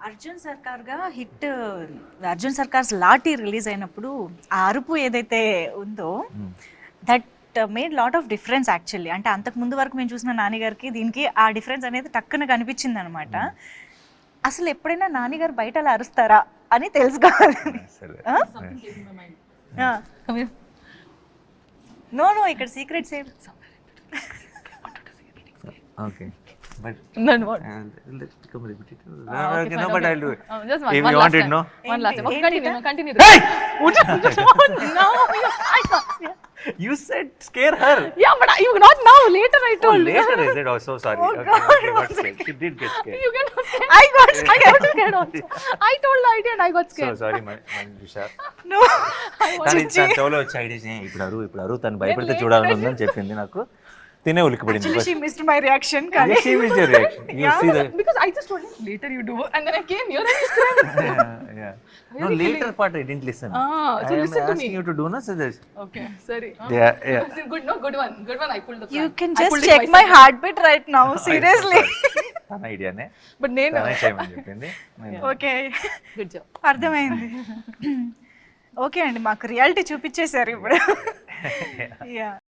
Arjun సర్కార్గా hit Arjun Circars lathi release అయినప్పుడు ఆ అరుపు ఏదైతే ఉందో that made lot of difference actually. అంటే అంతకు ముందు వరకు మేము చూసిన నానిగారికి దీనికి ఆ డిఫరెన్స్ అనేది టక్కున కనిపించింది అనమాట. అసలు ఎప్పుడైనా నానిగారు బయట అలా అరుస్తారా అని తెలుసుకోవాలి. నో నో ఇక్కడ సీక్రెట్స్ ఏం Okay. But నన్ను let's come repeat it. Okay, No, fine, but okay. I'll do it. Just If one you last want it, time. no? One last time. Okay, continue. Hey! No, You said scare her. yeah, but you not now. Later I Oh, told. later is it? Oh, so sorry. Oh, Okay, God, okay, got scared. She did get scared. You get scared. I got I got scared also. I told the idea and I got So scared. sorry, Manjusha. No తను తన చెవులో వచ్చి idea ఇప్పుడు అరు తను భయపడితే చూడాలని ఉందని చెప్పింది నాకు. తినే ఉలికిపడింది. Actually she missed my reaction. కానీ Yes, she missed your reaction. You see the Because I just told him later you do, and then I came here and you scared. yeah. No, later part I didn't listen. Ah, so I am listen to asking me. you to do no, so this. Okay, sorry. Yeah. Good, no, good one. I pulled the you prank. Can I just pulled it check my myself. Heart beat right now seriously. తన ఐడియానే But నేను. తనే చేయమని చెప్పింది. Okay Good job. అర్థమైంది. Okay అండి, మాకు reality చూపించేశారు ఇప్పుడు. యా